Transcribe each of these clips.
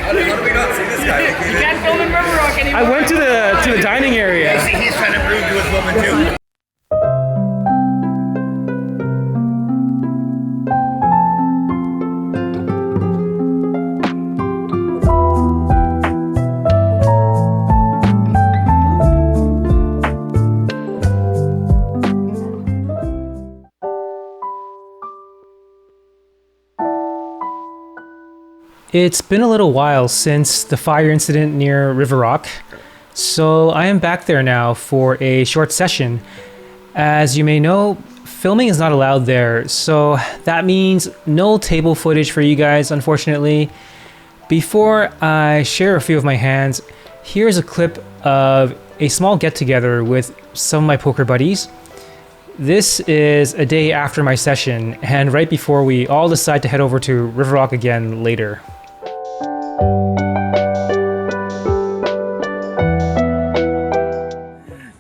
How do we not see this guy? You can't film in River Rock anymore. I went to the dining area. He's trying to prove to his woman too. It's been a little while since the fire incident near River Rock, so I am back there now for a short session. As you may know, filming is not allowed there, so that means no table footage for you guys, unfortunately. Before I share a few of my hands, here's a clip of a small get-together with some of my poker buddies. This is a day after my session, and right before we all decide to head over to River Rock again later.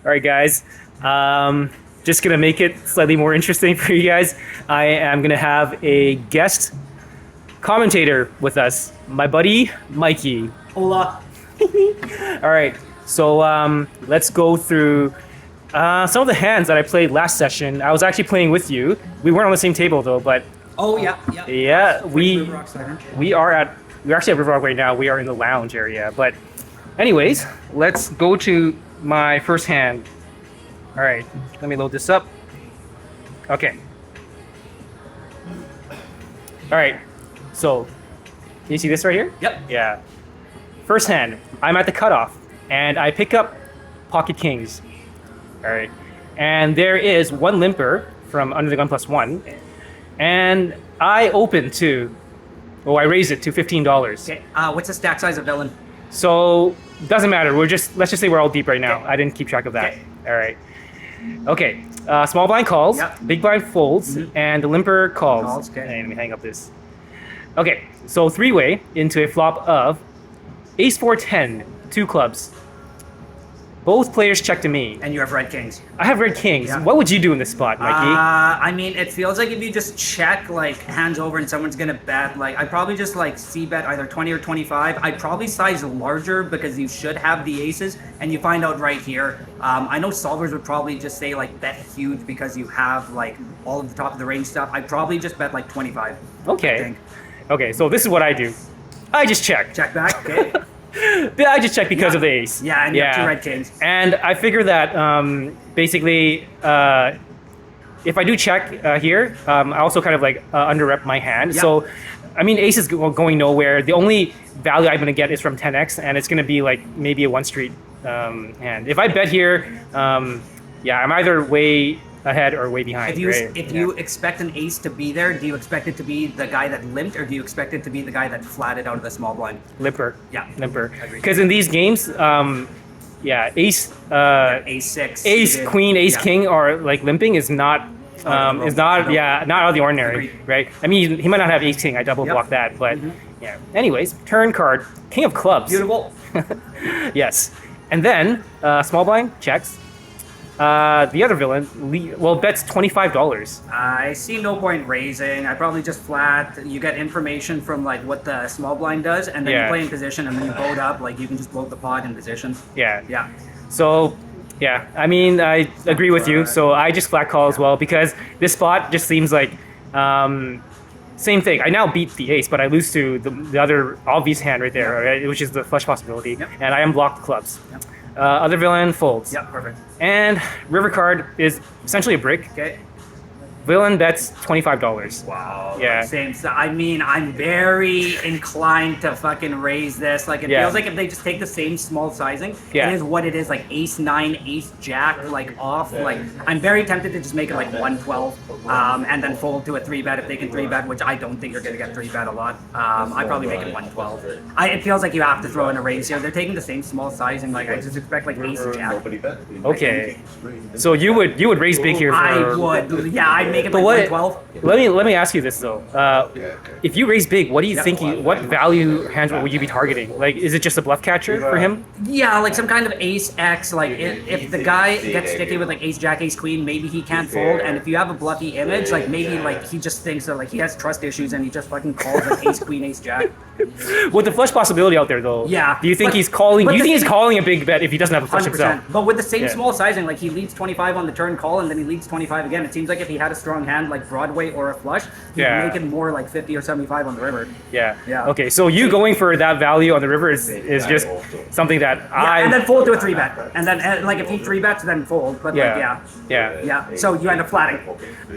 All right, guys. Just gonna make it slightly more interesting for you guys. I am gonna have a guest commentator with us, my buddy Mikey. Hola. All right, so let's go through some of the hands that I played last session. I was actually playing with you. We weren't on the same table though, but Oh yeah. we're actually at River Rock right now. We are in the lounge area, but anyways, let's go to my first hand. All right, let me load this up. Okay. All right, so can you see this right here? Yep. Yeah. First hand, I'm at the cutoff, and I pick up pocket kings. All right, and there is one limper from under the gun +1, and I open to, I raise it to $15. Okay. What's the stack size of villain? So doesn't matter. Let's just say we're all deep right now. Okay. I didn't keep track of that. Okay. All right. Okay. Small blind calls. Yep. Big blind folds, and the limper calls. Calls, okay. Hey, let me hang up this. Okay. So three-way into a flop of Ace 4-10, 2 clubs. Both players check to me. And you have red kings. I have red kings. Yeah. What would you do in this spot, Mikey? I mean, it feels like if you just check like hands over and someone's gonna bet, like I'd probably just like c-bet either 20 or 25. I'd probably size larger because you should have the aces, and you find out right here. I know solvers would probably just say like bet huge because you have like all of the top of the range stuff. I'd probably just bet like 25. I Okay. think. Okay. So this is what I do. I just check. Check back. Okay. Yeah, I just check because of the ace. Yeah, and you have 2 red kings. And I figure that basically, if I do check here, I also kind of like under-rep my hand. Yeah. So, I mean, ace is going nowhere. The only value I'm going to get is from 10x, and it's going to be like maybe a 1 street hand. If I bet here, yeah, I'm either way ahead or way behind. If you expect an ace to be there, do you expect it to be the guy that limped, or do you expect it to be the guy that flatted out of the small blind? Limper. Yeah. Limper. Agreed. Because in these games, yeah, ace, Ace 6. ace, queen, ace, Yeah. king, or like limping is not Out of the not world. not out of the ordinary, Agreed. right? I mean, he might not have ace king. I double Yep. block that, but yeah. Anyways, turn card, king of clubs. Beautiful. Yes, and then small blind checks. The other villain, bets $25. I see no point raising. I probably just flat. You get information from like what the small blind does, and then Yeah. you play in position, and then you vote up. Like you can just blow the pot in position. Yeah. Yeah. So, yeah, I mean, I agree with you. So I just flat call as well because this spot just seems like same thing. I now beat the ace, but I lose to the other obvious hand right there, right, which is the flush possibility, Yep. and I unblock the clubs. Yep. Other villain folds. Yeah. Perfect. And river card is essentially a brick. Okay. Villain bets $25. Wow. Yeah. Same. So, I mean, I'm very inclined to fucking raise this. Like, it Yeah. feels like if they just take the same small sizing, Yeah. it is what it is. Like ace 9, ace jack, like off. Like, I'm very tempted to just make it like 112, and then fold to a 3-bet if they can 3-bet, which I don't think you're gonna get 3-bet a lot. I probably make it 112. It feels like you have to throw in a raise here. They're taking the same small sizing. Like, I just expect like ace jack. Okay. So you would raise big here for I would. Yeah, I make it But like what? 112. Let me ask you this though. If you raise big, what do you think? What value hands would you be targeting? Like, is it just a bluff catcher for him? Yeah, like some kind of ace X. Like if the guy gets sticky with like ace jack ace queen, maybe he can't fold. And if you have a bluffy image, like maybe like he just thinks that like he has trust issues and he just fucking calls like ace queen ace jack. With the flush possibility out there though. Yeah. Do you think But- he's calling? but Do you the think he's thing- calling a big bet if he doesn't have a flush 100%. himself? But with the same Yeah. small sizing, like he leads 25 on the turn call and then he leads 25 again. It seems like if he had a strong hand like Broadway or a flush, he'd Yeah. make it more like 50 or 75 on the river. Yeah. Yeah. Okay, so you going for that value on the river is just something that Yeah, and then fold to a 3-bet. And then like if he 3-bets, then fold. But like yeah. yeah. So you end up flatting.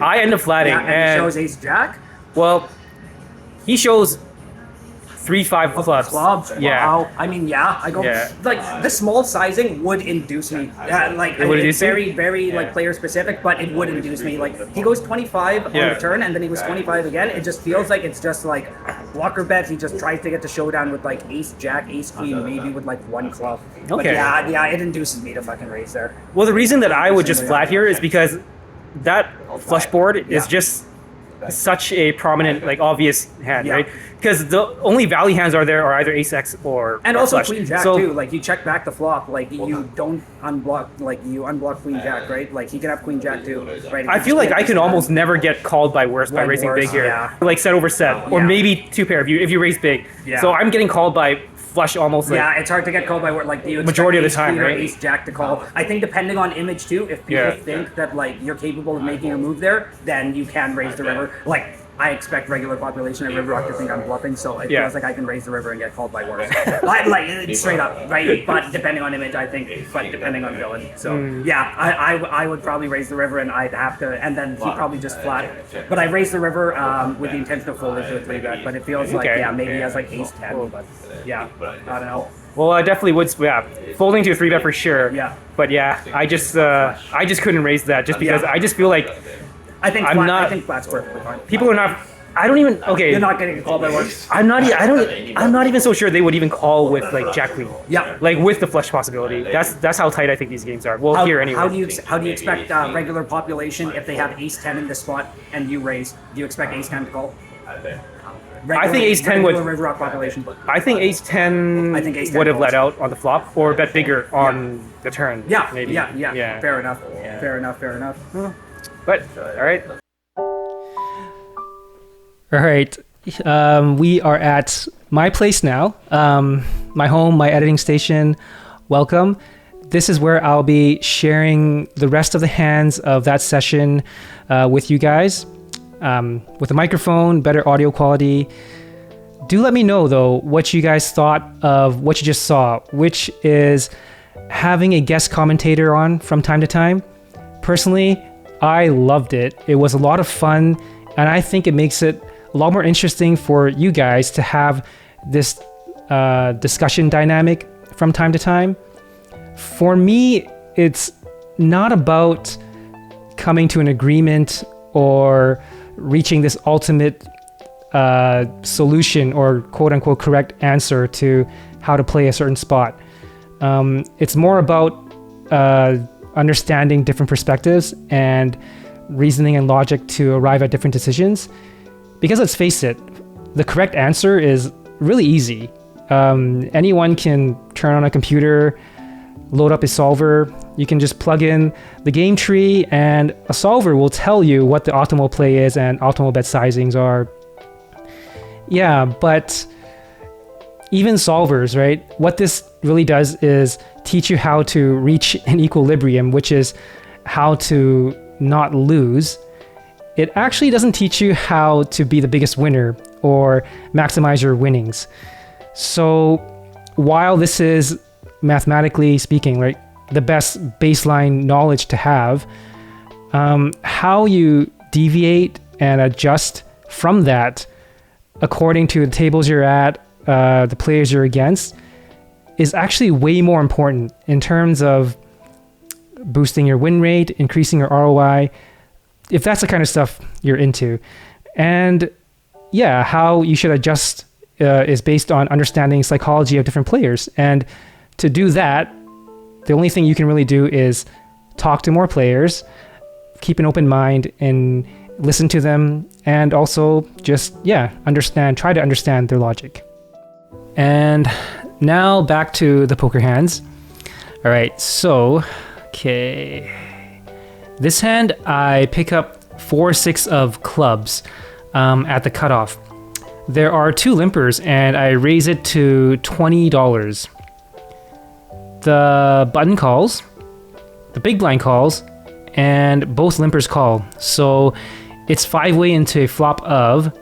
I end up flatting, Yeah, and he and shows ace jack. well, he shows 3-5 clubs. Clubs. Yeah. Wow. I mean, yeah. I go Yeah. like the small sizing would induce me. Like It would it's induce you? very, very like player specific, but it would induce me. Like he goes 25 on Yeah. the turn, and then he goes 25 again. It just feels like it's just like blocker bet. He just tries to get the showdown with like ace jack, ace queen, maybe with like one club. But Okay. yeah, it induces me to fucking raise there. Well, the reason that I would just flat here is because that flush board is Yeah. just such a prominent, like obvious hand, Yeah. right? Because the only value hands are there are either ace X or And or also flush. queen jack So- too. Like you check back the flop, like you don't unblock, like you unblock queen jack, right? Like he can have queen jack too, right? I feel like I can almost never get called by worse by By raising worse, big here. yeah. Like set over set, or Yeah. maybe two pair if you raise big. Yeah. So I'm getting called by flush almost like Yeah, it's hard to get called by what like do you expect Majority of the ace time, queen or right? ace jack to call. I think depending on image too, if people Yeah. think that like you're capable of making a move there, then you can raise the river. Like I expect regular population at River Rock to think I'm bluffing, so it Yeah. feels like I can raise the river and get called by worse. like it's straight up, right? But depending on image, I think, but depending on villain. So yeah, I would probably raise the river and I'd have to, and then he probably just flat. But I raise the river with the intention of folding to a 3-bet, but it feels like, Okay. yeah, maybe he has like ace 10, but yeah, I don't know. Well, I definitely would. Yeah, folding to a 3-bet for sure. Yeah. But yeah, I just couldn't raise that just because Yeah. I just feel like I think I'm flat, not- I think flat's perfectly fine. people are not. I don't even. Okay. You're not getting a call by worse. I'm not. I don't. I'm not even so sure they would even call with like Jack Queen. Yeah. Like with the flush possibility. That's how tight I think these games are. Well, here anyway. How do you expect regular population if they have ace 10 in this spot and you raise? Do you expect ace 10 to call? I think ace 10 would- regular River Rock population. I think ace 10, I think ace 10 would have calls. let out on the flop or bet bigger on the turn. Yeah, maybe. yeah. Fair enough. Fair enough. But all right. All right. We are at my place now, my home, my editing station. Welcome. This is where I'll be sharing the rest of the hands of that session with you guys with a microphone, better audio quality. Do let me know, though, what you guys thought of what you just saw, which is having a guest commentator on from time to time. Personally, I loved it. It was a lot of fun, and I think it makes it a lot more interesting for you guys to have this discussion dynamic from time to time. For me, it's not about coming to an agreement or reaching this ultimate solution or quote unquote correct answer to how to play a certain spot. It's more about understanding different perspectives and reasoning and logic to arrive at different decisions. Because let's face it, the correct answer is really easy. Anyone can turn on a computer, load up a solver. You can just plug in the game tree and a solver will tell you what the optimal play is and optimal bet sizings are. Yeah, but even solvers, right? What this really does is teach you how to reach an equilibrium, which is how to not lose. It actually doesn't teach you how to be the biggest winner or maximize your winnings. So while this is mathematically speaking, right, the best baseline knowledge to have, how you deviate and adjust from that according to the tables you're at, the players you're against, is actually way more important in terms of boosting your win rate, increasing your ROI, if that's the kind of stuff you're into. And yeah, how you should adjust is based on understanding psychology of different players. And to do that, the only thing you can really do is talk to more players, keep an open mind, and listen to them, and also just, try to understand their logic. And now back to the poker hands. All right, so, okay. This hand, I pick up 4-6 of clubs at the cutoff. There are 2 limpers, and I raise it to $20. The button calls, the big blind calls, and both limpers call. So it's 5-way into a flop of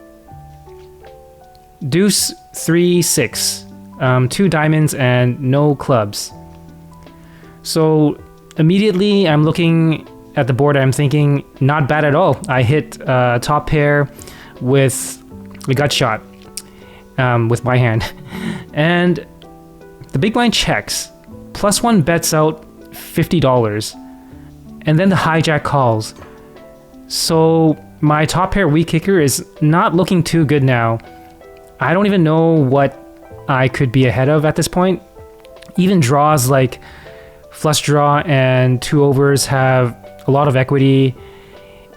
deuce, 3, 6, 2 diamonds, and no clubs. So immediately I'm looking at the board, I'm thinking, not bad at all. I hit top pair with a gut shot with my hand. And the big blind checks. +1 bets out $50. And then the hijack calls. So my top pair weak kicker is not looking too good now. I don't even know what I could be ahead of at this point. Even draws like flush draw and 2 overs have a lot of equity.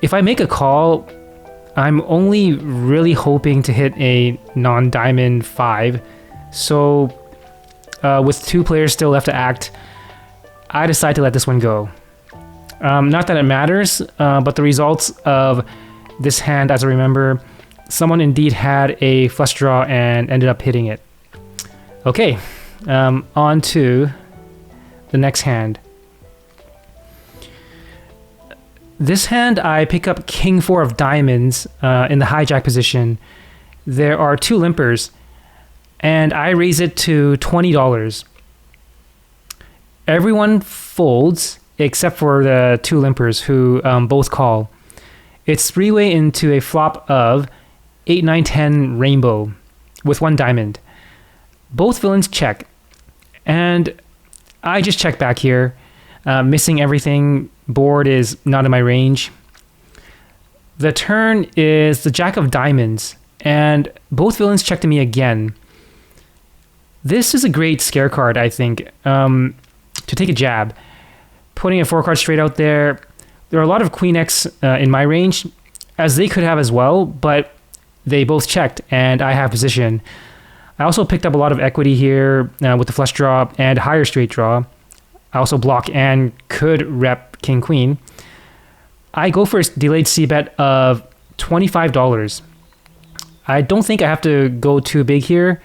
If I make a call, I'm only really hoping to hit a non-diamond 5. So with 2 players still left to act, I decide to let this one go. Not that it matters, but the results of this hand, as I remember, someone indeed had a flush draw and ended up hitting it. Okay, on to the next hand. This hand, I pick up King 4 of diamonds in the hijack position. There are 2 limpers, and I raise it to $20. Everyone folds except for the 2 limpers who both call. It's 3-way into a flop of 8, 9, 10 rainbow with 1 diamond. Both villains check, and I just check back here, missing everything. Board is not in my range. The turn is the Jack of diamonds, and both villains check to me again. This is a great scare card, I think, to take a jab. Putting a 4 card straight out there. There are a lot of Queen X in my range, as they could have as well, but they both checked, and I have position. I also picked up a lot of equity here with the flush draw and higher straight draw. I also block and could rep King Queen. I go for a delayed c-bet of $25. I don't think I have to go too big here.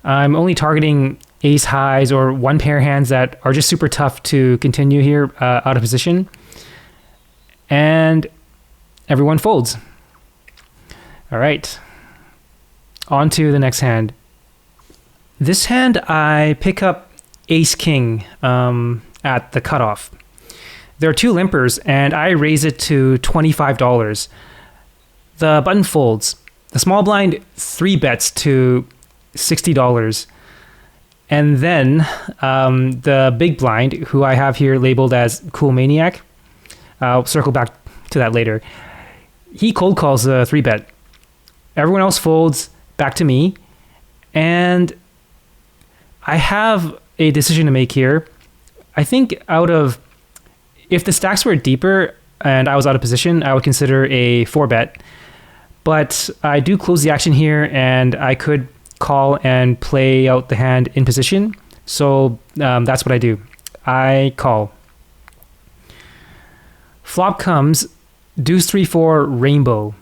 I'm only targeting ace highs or 1 pair hands that are just super tough to continue here out of position. And everyone folds. All right. On to the next hand. This hand, I pick up ace king at the cutoff. There are 2 limpers, and I raise it to $25. The button folds. The small blind 3 bets to $60. And then the big blind, who I have here labeled as Cool Maniac, I'll circle back to that later. He cold calls a 3 bet. Everyone else folds back to me, and I have a decision to make here. I think if the stacks were deeper and I was out of position, I would consider a 4 bet. But I do close the action here, and I could call and play out the hand in position. So that's what I do. I call. Flop comes deuce 3, 4 rainbow.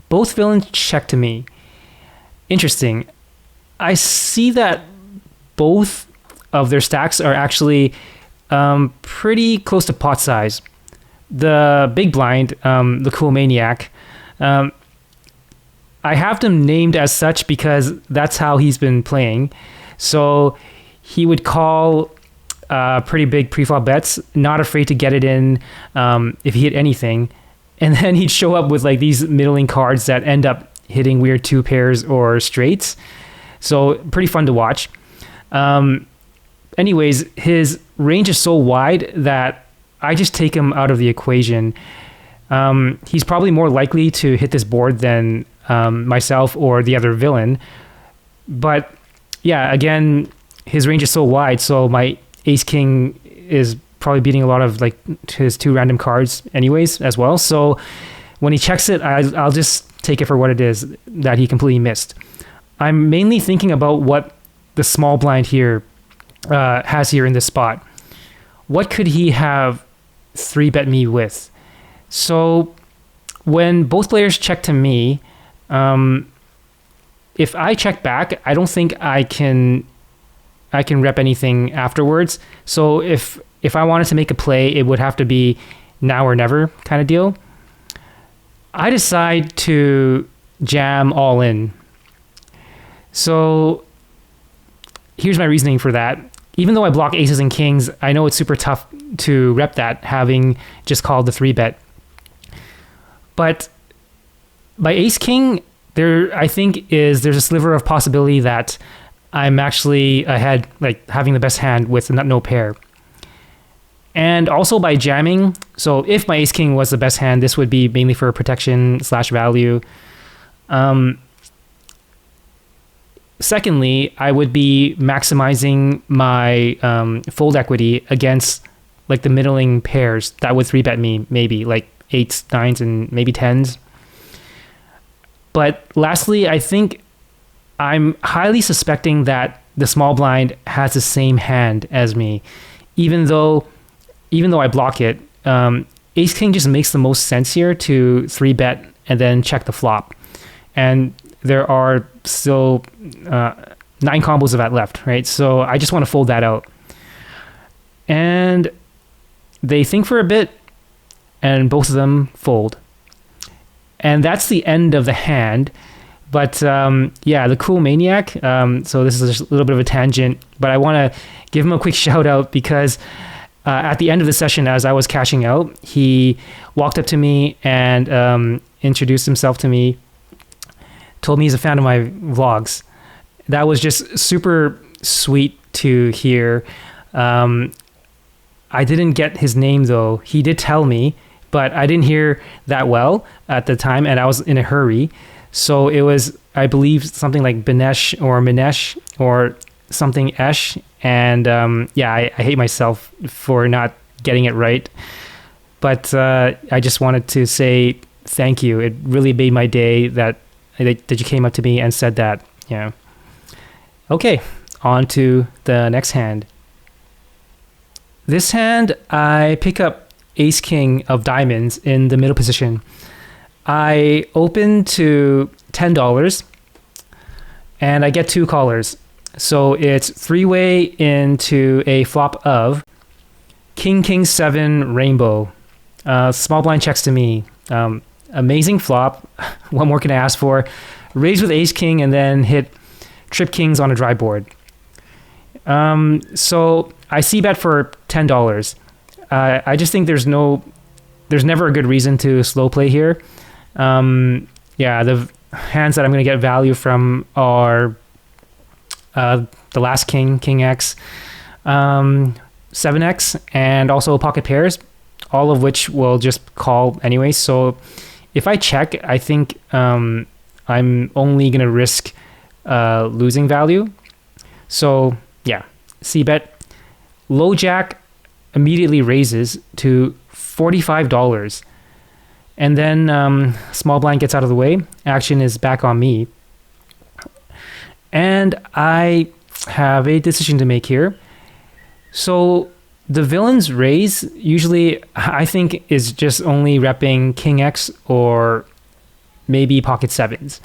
Both villains check to me. Interesting. I see that both of their stacks are actually pretty close to pot size. The big blind, the Cool Maniac, I have them named as such because that's how he's been playing. So he would call pretty big pre-flop bets, not afraid to get it in if he hit anything. And then he'd show up with like these middling cards that end up hitting weird 2 pairs or straights. So pretty fun to watch. Anyways, his range is so wide that I just take him out of the equation. He's probably more likely to hit this board than myself or the other villain. But yeah, again, his range is so wide, so my ace king is probably beating a lot of like his 2 random cards anyways as well. So when he checks it, I'll just take it for what it is that he completely missed. I'm mainly thinking about what the small blind here has here in this spot. What could he have 3-bet me with? So when both players check to me, if I check back, I don't think I can rep anything afterwards. So if I wanted to make a play, it would have to be now or never kind of deal. I decide to jam all in. So here's my reasoning for that. Even though I block aces and kings, I know it's super tough to rep that, having just called the 3-bet. But by ace king, I think there's a sliver of possibility that I'm actually ahead, like having the best hand with no pair. And also by jamming, so if my ace king was the best hand, this would be mainly for protection / value. Secondly, I would be maximizing my fold equity against like the middling pairs that would 3-bet me, maybe like 8s, 9s, and maybe 10s. But lastly, I think I'm highly suspecting that the small blind has the same hand as me, even though I block it. Ace king just makes the most sense here to 3-bet and then check the flop, and there are still 9 combos of that left, right? So I just want to fold that out. And they think for a bit, and both of them fold. And that's the end of the hand. But yeah, the cool maniac. So this is just a little bit of a tangent, but I want to give him a quick shout out because at the end of the session, as I was cashing out, he walked up to me and introduced himself to me, told me he's a fan of my vlogs. That was just super sweet to hear. I didn't get his name though. He did tell me, but I didn't hear that well at the time, and I was in a hurry. So it was, I believe, something like Banesh or Minesh or something Esh. And yeah, I hate myself for not getting it right. But I just wanted to say thank you. It really made my day that you came up to me and said that. Yeah. Okay, on to the next hand. This hand, I pick up ace king of diamonds in the middle position. I open to $10 and I get 2 callers. So it's 3-way into a flop of king 7 rainbow. Small blind checks to me. Amazing flop. What more can I ask for? Raise with ace king and then hit trip kings on a dry board. So I see bet for $10. I just think there's never a good reason to slow play here. Yeah, the hands that I'm going to get value from are the last king X, 7X, and also pocket pairs, all of which will just call anyway. So if I check, I think I'm only going to risk losing value. So yeah, c-bet. Low jack immediately raises to $45. And then small blind gets out of the way. Action is back on me. And I have a decision to make here. So the villain's raise usually, I think, is just only repping king X or maybe pocket 7s.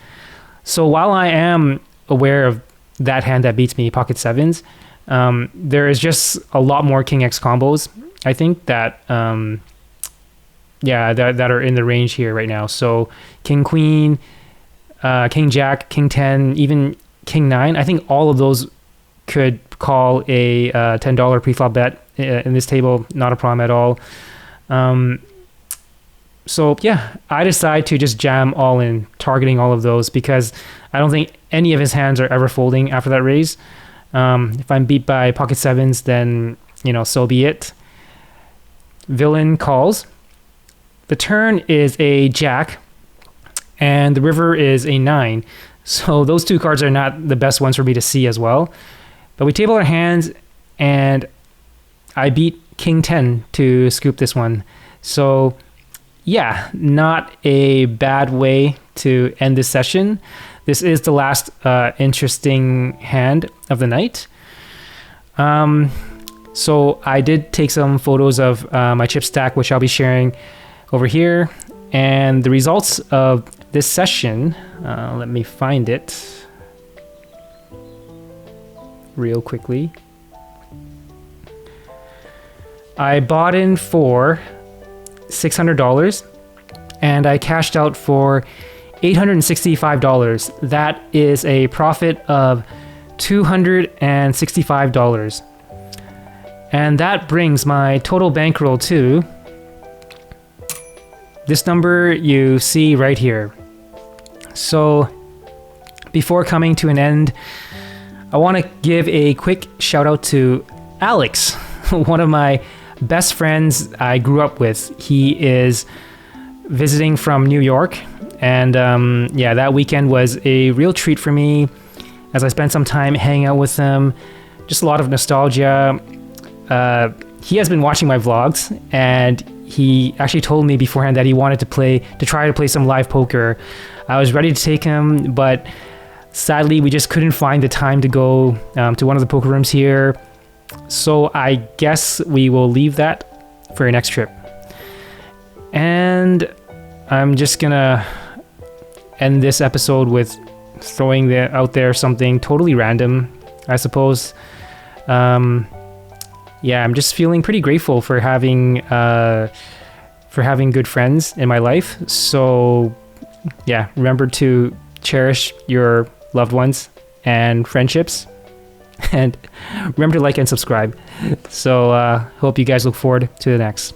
So while I am aware of that hand that beats me, pocket 7s, there is just a lot more king X combos, I think, that yeah, that are in the range here right now. So king queen, king jack, king 10, even king 9. I think all of those could call a $10 pre-flop bet in this table. Not a problem at all. So yeah, I decide to just jam all in, targeting all of those, because I don't think any of his hands are ever folding after that raise. If I'm beat by pocket 7s, then, you know, so be it. Villain calls. The turn is a jack, and the river is a 9. So those 2 cards are not the best ones for me to see as well. But we table our hands, and I beat king 10 to scoop this one. So yeah, not a bad way to end this session. This is the last interesting hand of the night. So I did take some photos of my chip stack, which I'll be sharing over here. And the results of this session, let me find it real quickly. I bought in for $600 and I cashed out for $865. That is a profit of $265. And that brings my total bankroll to this number you see right here. So before coming to an end, I want to give a quick shout out to Alex, one of my best friends I grew up with. He is visiting from New York, and yeah, that weekend was a real treat for me as I spent some time hanging out with him. Just a lot of nostalgia. He has been watching my vlogs, and he actually told me beforehand that he wanted to try to play some live poker. I was ready to take him, but sadly we just couldn't find the time to go to one of the poker rooms here. So I guess we will leave that for your next trip. And I'm just gonna end this episode with throwing out there something totally random, I suppose. Yeah, I'm just feeling pretty grateful for having good friends in my life. So yeah, remember to cherish your loved ones and friendships, and remember to like and subscribe. So hope you guys look forward to the next.